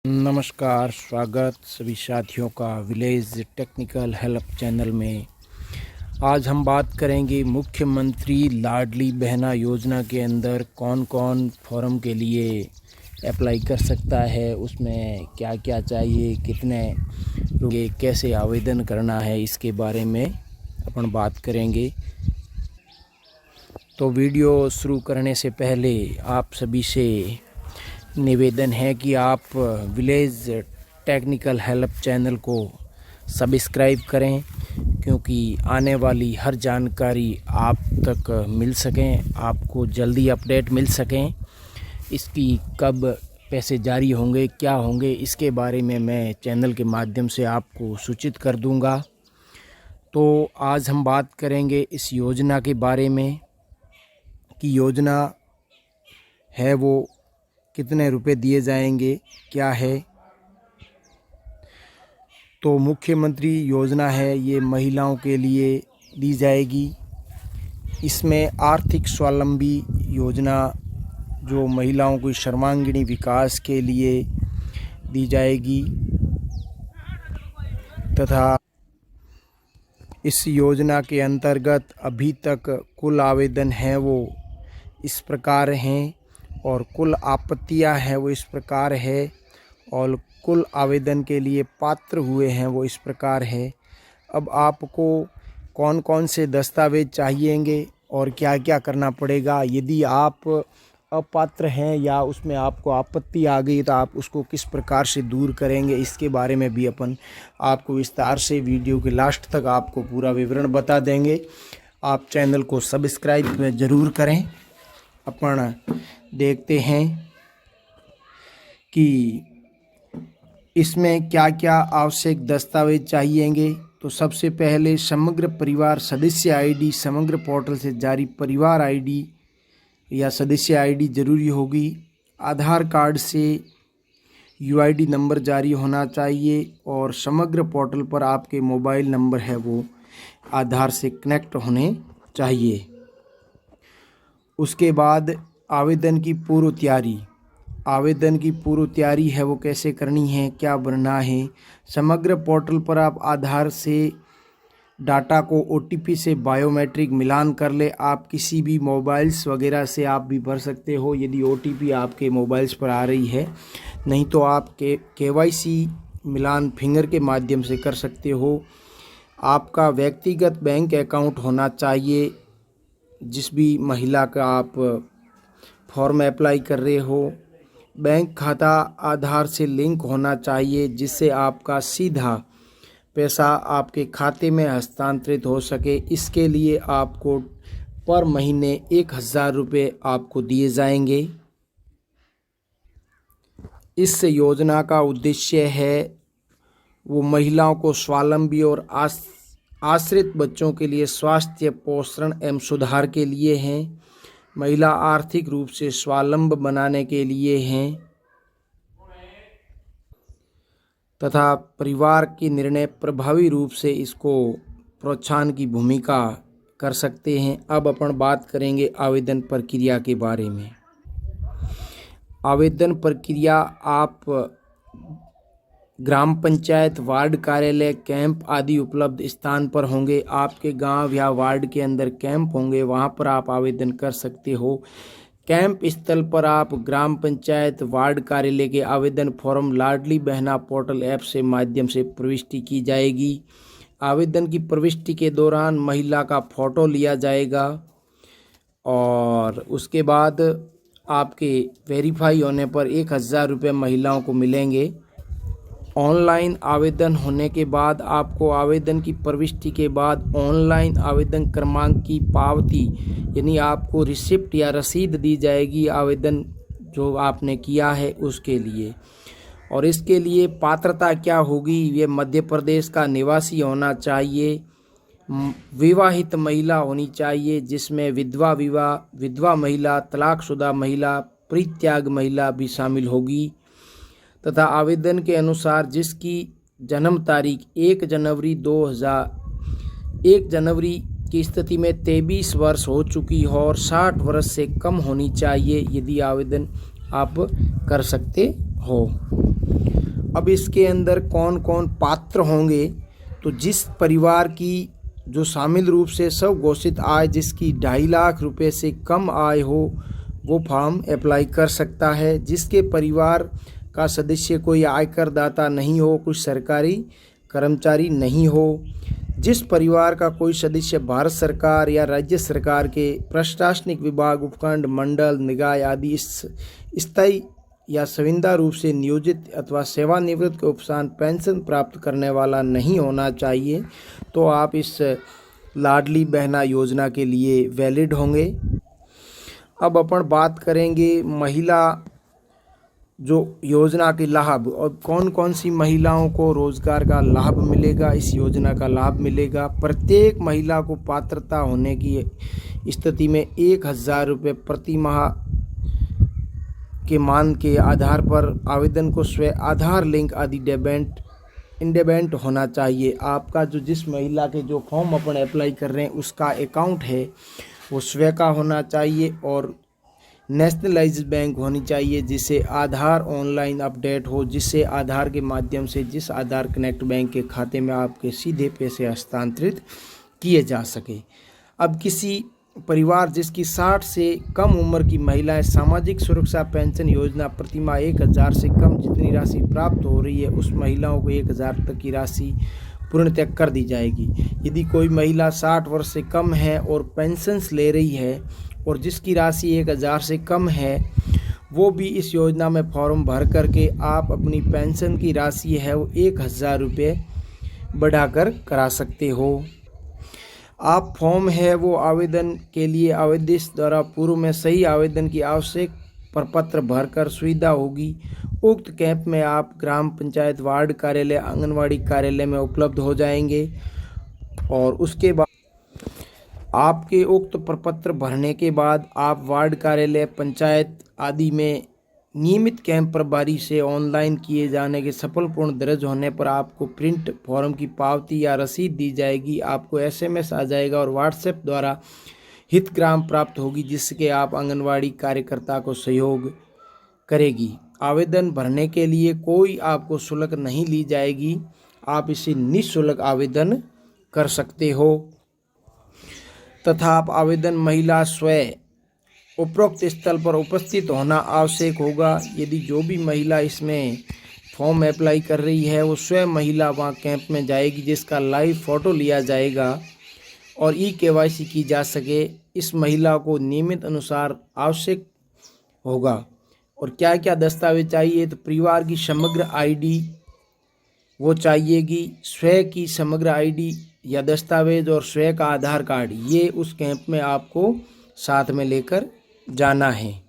नमस्कार, स्वागत सभी साथियों का विलेज टेक्निकल हेल्प चैनल में। आज हम बात करेंगे मुख्यमंत्री लाडली बहना योजना के अंदर कौन कौन फॉर्म के लिए अप्लाई कर सकता है, उसमें क्या क्या चाहिए, कितने रुपये, कैसे आवेदन करना है, इसके बारे में अपन बात करेंगे। तो वीडियो शुरू करने से पहले आप सभी से निवेदन है कि आप विलेज टेक्निकल हेल्प चैनल को सब्सक्राइब करें, क्योंकि आने वाली हर जानकारी आप तक मिल सकें, आपको जल्दी अपडेट मिल सकें। इसकी कब पैसे जारी होंगे, क्या होंगे, इसके बारे में मैं चैनल के माध्यम से आपको सूचित कर दूंगा। तो आज हम बात करेंगे इस योजना के बारे में कि योजना है वो कितने रुपए दिए जाएंगे, क्या है। तो मुख्यमंत्री योजना है, ये महिलाओं के लिए दी जाएगी। इसमें आर्थिक स्वावलंबी योजना जो महिलाओं को सर्वांगीण विकास के लिए दी जाएगी, तथा इस योजना के अंतर्गत अभी तक कुल आवेदन हैं वो इस प्रकार हैं, और कुल आपत्तियां हैं वो इस प्रकार है, और कुल आवेदन के लिए पात्र हुए हैं वो इस प्रकार है। अब आपको कौन कौन से दस्तावेज चाहिएंगे और क्या क्या करना पड़ेगा, यदि आप अपात्र हैं या उसमें आपको आपत्ति आ गई तो आप उसको किस प्रकार से दूर करेंगे, इसके बारे में भी अपन आपको विस्तार से वीडियो के लास्ट तक आपको पूरा विवरण बता देंगे। आप चैनल को सब्सक्राइब ज़रूर करें। अपन देखते हैं कि इसमें क्या क्या आवश्यक दस्तावेज चाहिएंगे। तो सबसे पहले समग्र परिवार सदस्य आईडी, समग्र पोर्टल से जारी परिवार आईडी या सदस्य आईडी जरूरी होगी। आधार कार्ड से यूआईडी नंबर जारी होना चाहिए, और समग्र पोर्टल पर आपके मोबाइल नंबर है वो आधार से कनेक्ट होने चाहिए। उसके बाद आवेदन की पूर्व तैयारी। आवेदन की पूर्व तैयारी है वो कैसे करनी है, क्या भरना है। समग्र पोर्टल पर आप आधार से डाटा को ओटीपी से बायोमेट्रिक मिलान कर ले। आप किसी भी मोबाइल्स वगैरह से आप भी भर सकते हो, यदि ओटीपी आपके मोबाइल्स पर आ रही है। नहीं तो आप केवाईसी मिलान फिंगर के माध्यम से कर सकते हो। आपका व्यक्तिगत बैंक अकाउंट होना चाहिए, जिस भी महिला का आप फॉर्म अप्लाई कर रहे हो। बैंक खाता आधार से लिंक होना चाहिए, जिससे आपका सीधा पैसा आपके खाते में हस्तांतरित हो सके। इसके लिए आपको पर महीने 1000 रुपये आपको दिए जाएंगे। इस योजना का उद्देश्य है वो महिलाओं को स्वावलंबी और आश्रित बच्चों के लिए स्वास्थ्य, पोषण एवं सुधार के लिए हैं। महिला आर्थिक रूप से स्वावलंबी बनाने के लिए हैं, तथा परिवार के निर्णय प्रभावी रूप से इसको प्रोत्साहन की भूमिका कर सकते हैं। अब अपन बात करेंगे आवेदन प्रक्रिया के बारे में। आवेदन प्रक्रिया आप ग्राम पंचायत, वार्ड कार्यालय, कैंप आदि उपलब्ध स्थान पर होंगे। आपके गांव या वार्ड के अंदर कैंप होंगे, वहां पर आप आवेदन कर सकते हो। कैंप स्थल पर आप ग्राम पंचायत, वार्ड कार्यालय के आवेदन form Ladli Behna portal app से माध्यम से प्रविष्टि की जाएगी। आवेदन की प्रविष्टि के दौरान महिला का फ़ोटो लिया जाएगा, और उसके बाद आपके वेरीफाई होने पर 1000 रुपये महिलाओं को मिलेंगे। ऑनलाइन आवेदन होने के बाद आपको आवेदन की प्रविष्टि के बाद ऑनलाइन आवेदन क्रमांक की पावती, यानी आपको रिसिप्ट या रसीद दी जाएगी आवेदन जो आपने किया है उसके लिए। और इसके लिए पात्रता क्या होगी, ये मध्य प्रदेश का निवासी होना चाहिए, विवाहित महिला होनी चाहिए, जिसमें विधवा महिला, तलाकशुदा महिला, परित्याग महिला भी शामिल होगी, तथा आवेदन के अनुसार जिसकी जन्म तारीख 1 जनवरी की स्थिति में 23 वर्ष हो चुकी हो और 60 वर्ष से कम होनी चाहिए, यदि आवेदन आप कर सकते हो। अब इसके अंदर कौन कौन पात्र होंगे, तो जिस परिवार की जो शामिल रूप से स्व घोषित आय जिसकी 2.5 लाख रुपए से कम आय हो वो फॉर्म अप्लाई कर सकता है। जिसके परिवार का सदस्य कोई आयकर दाता नहीं हो, कुछ सरकारी कर्मचारी नहीं हो, जिस परिवार का कोई सदस्य भारत सरकार या राज्य सरकार के प्रशासनिक विभाग, उपखंड, मंडल, निकाय आदि स्थायी या संविदा रूप से नियोजित अथवा सेवानिवृत्त के उपरांत पेंशन प्राप्त करने वाला नहीं होना चाहिए, तो आप इस लाडली बहना योजना के लिए वैलिड होंगे। अब अपन बात करेंगे महिला जो योजना के लाभ और कौन कौन सी महिलाओं को रोजगार का लाभ मिलेगा, इस योजना का लाभ मिलेगा। प्रत्येक महिला को पात्रता होने की स्थिति में 1,000 रुपये प्रति माह के मान के आधार पर आवेदन को स्वयं आधार लिंक आदि इंडेपेंडेंट होना चाहिए। आपका जो जिस महिला के जो फॉर्म अपन अप्लाई कर रहे हैं उसका अकाउंट है वो स्वयं का होना चाहिए और नेशनलाइज्ड बैंक होनी चाहिए, जिससे आधार ऑनलाइन अपडेट हो, जिससे आधार के माध्यम से जिस आधार कनेक्ट बैंक के खाते में आपके सीधे पैसे हस्तांतरित किए जा सके। अब किसी परिवार जिसकी 60 से कम उम्र की महिलाएं सामाजिक सुरक्षा पेंशन योजना प्रतिमाह 1,000 से कम जितनी राशि प्राप्त हो रही है उस महिलाओं को 1,000 तक की राशि पूर्णतः कर दी जाएगी। यदि कोई महिला 60 वर्ष से कम है और पेंशन्स ले रही है और जिसकी राशि 1,000 से कम है वो भी इस योजना में फॉर्म भर करके आप अपनी पेंशन की राशि है वो 1,000 रुपये बढ़ाकर करा सकते हो। आप फॉर्म है वो आवेदन के लिए आवेदक द्वारा पूर्व में सही आवेदन की आवश्यक प्रपत्र भरकर सुविधा होगी। उक्त कैंप में आप ग्राम पंचायत, वार्ड कार्यालय, आंगनवाड़ी कार्यालय में उपलब्ध हो जाएंगे और उसके बाद आपके उक्त प्रपत्र भरने के बाद आप वार्ड कार्यालय, पंचायत आदि में नियमित कैंप प्रभारी से ऑनलाइन किए जाने के सफल पूर्ण दर्ज होने पर आपको प्रिंट फॉर्म की पावती या रसीद दी जाएगी। आपको SMS आ जाएगा और व्हाट्सएप द्वारा हितग्राम प्राप्त होगी जिसके आप आंगनवाड़ी कार्यकर्ता को सहयोग करेगी। आवेदन भरने के लिए कोई आपको शुल्क नहीं ली जाएगी, आप इसे निःशुल्क आवेदन कर सकते हो तथा आप आवेदन महिला स्वयं उपरोक्त स्थल पर उपस्थित होना आवश्यक होगा। यदि जो भी महिला इसमें फॉर्म अप्लाई कर रही है वो स्वयं महिला वहाँ कैंप में जाएगी जिसका लाइव फ़ोटो लिया जाएगा और KYC की जा सके, इस महिला को नियमित अनुसार आवश्यक होगा। और क्या क्या दस्तावेज चाहिए, तो परिवार की समग्र ID वो चाहिएगी, स्वयं की समग्र ID या दस्तावेज और स्वयं का आधार कार्ड, ये उस कैंप में आपको साथ में लेकर जाना है।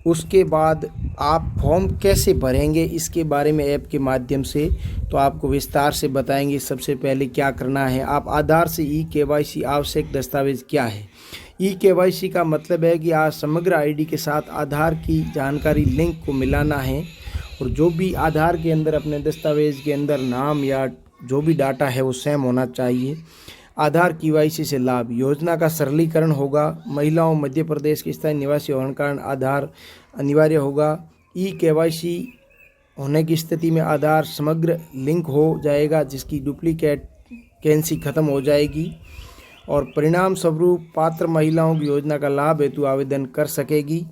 उसके बाद आप फॉर्म कैसे भरेंगे इसके बारे में ऐप के माध्यम से तो आपको विस्तार से बताएंगे। सबसे पहले क्या करना है, आप आधार से KYC आवश्यक दस्तावेज क्या है। KYC का मतलब है कि आप समग्र ID के साथ आधार की जानकारी लिंक को मिलाना है और जो भी आधार के अंदर अपने दस्तावेज के अंदर नाम या जो भी डाटा है वो सेम होना चाहिए। आधार KYC से लाभ, योजना का सरलीकरण होगा। महिलाओं मध्य प्रदेश के स्थायी निवासी होने के कारण आधार अनिवार्य होगा। KYC होने की स्थिति में आधार समग्र लिंक हो जाएगा जिसकी डुप्लीकेट कैंसी खत्म हो जाएगी और परिणाम स्वरूप पात्र महिलाओं की योजना का लाभ हेतु आवेदन कर सकेगी।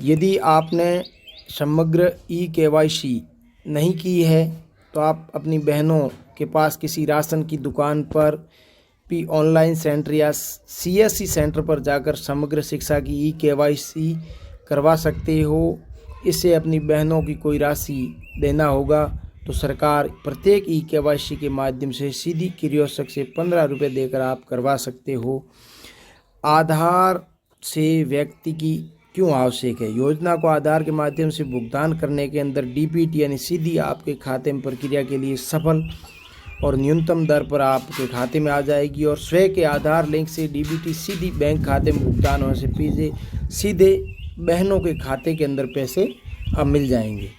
यदि आपने समग्र KYC नहीं की है तो आप अपनी बहनों के पास किसी राशन की दुकान पर भी ऑनलाइन सेंटर या CSC सेंटर पर जाकर समग्र शिक्षा की KYC करवा सकते हो। इससे अपनी बहनों की कोई राशि देना होगा तो सरकार प्रत्येक KYC के माध्यम से सीधी कियोस्क से 15 रुपये देकर आप करवा सकते हो। आधार से व्यक्ति की क्यों आवश्यक है, योजना को आधार के माध्यम से भुगतान करने के अंदर DBT यानी सीधी आपके खाते में प्रक्रिया के लिए सफल और न्यूनतम दर पर आपके खाते में आ जाएगी और स्वयं के आधार लिंक से DBT सीधी बैंक खाते में भुगतान होने से सीधे बहनों के खाते के अंदर पैसे अब मिल जाएंगे।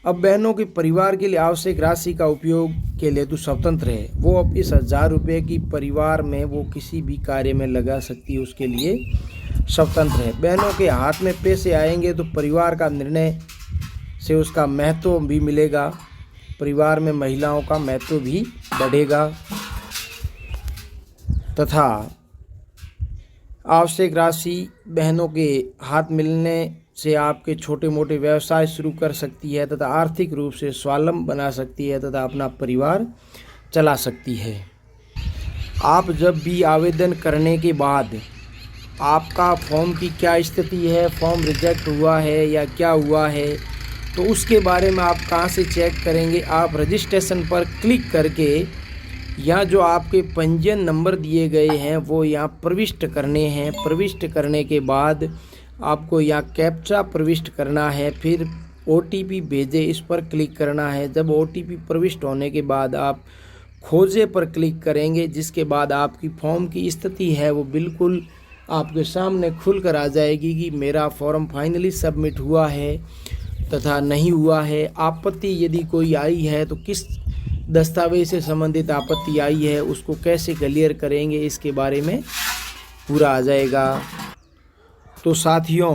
अब बहनों के परिवार के लिए आवश्यक राशि का उपयोग के लिए तो स्वतंत्र है, वो अब इस 1,000 रुपये की परिवार में वो किसी भी कार्य में लगा सकती है, उसके लिए स्वतंत्र है। बहनों के हाथ में पैसे आएंगे तो परिवार का निर्णय से उसका महत्व भी मिलेगा, परिवार में महिलाओं का महत्व भी बढ़ेगा। तथा आवश्यक राशि बहनों के हाथ मिलने से आपके छोटे मोटे व्यवसाय शुरू कर सकती है तथा आर्थिक रूप से स्वावलंबी बना सकती है तथा अपना परिवार चला सकती है। आप जब भी आवेदन करने के बाद आपका फॉर्म की क्या स्थिति है, फॉर्म रिजेक्ट हुआ है या क्या हुआ है, तो उसके बारे में आप कहाँ से चेक करेंगे। आप रजिस्ट्रेशन पर क्लिक करके यहाँ जो आपके पंजीयन नंबर दिए गए हैं वो यहाँ प्रविष्ट करने हैं। प्रविष्ट करने के बाद आपको यहाँ कैप्चा प्रविष्ट करना है, फिर OTP भेजे इस पर क्लिक करना है। जब OTP प्रविष्ट होने के बाद आप खोजे पर क्लिक करेंगे, जिसके बाद आपकी फॉर्म की स्थिति है वो बिल्कुल आपके सामने खुल कर आ जाएगी कि मेरा फॉर्म फाइनली सबमिट हुआ है तथा नहीं हुआ है। आपत्ति यदि कोई आई है तो किस दस्तावेज से संबंधित आपत्ति आई है उसको कैसे क्लियर करेंगे, इसके बारे में पूरा आ जाएगा। तो साथियों,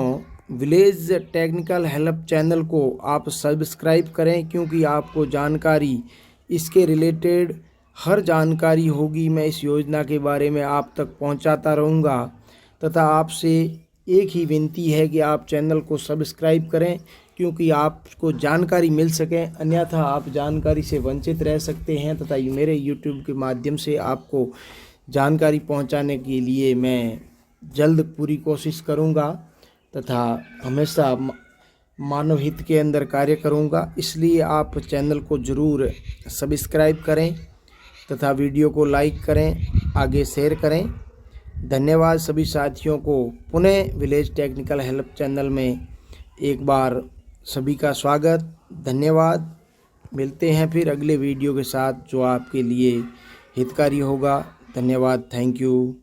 विलेज टेक्निकल हेल्प चैनल को आप सब्सक्राइब करें, क्योंकि आपको जानकारी इसके रिलेटेड हर जानकारी होगी मैं इस योजना के बारे में आप तक पहुंचाता रहूँगा। तथा आपसे एक ही विनती है कि आप चैनल को सब्सक्राइब करें, क्योंकि आपको जानकारी मिल सके, अन्यथा आप जानकारी से वंचित रह सकते हैं। तथा मेरे YouTube के माध्यम से आपको जानकारी पहुंचाने के लिए मैं जल्द पूरी कोशिश करूंगा तथा हमेशा मानव हित के अंदर कार्य करूंगा। इसलिए आप चैनल को ज़रूर सब्सक्राइब करें तथा वीडियो को लाइक करें, आगे शेयर करें। धन्यवाद सभी साथियों को। पुनः विलेज टेक्निकल हेल्प चैनल में एक बार सभी का स्वागत, धन्यवाद। मिलते हैं फिर अगले वीडियो के साथ जो आपके लिए हितकारी होगा। धन्यवाद, थैंक यू।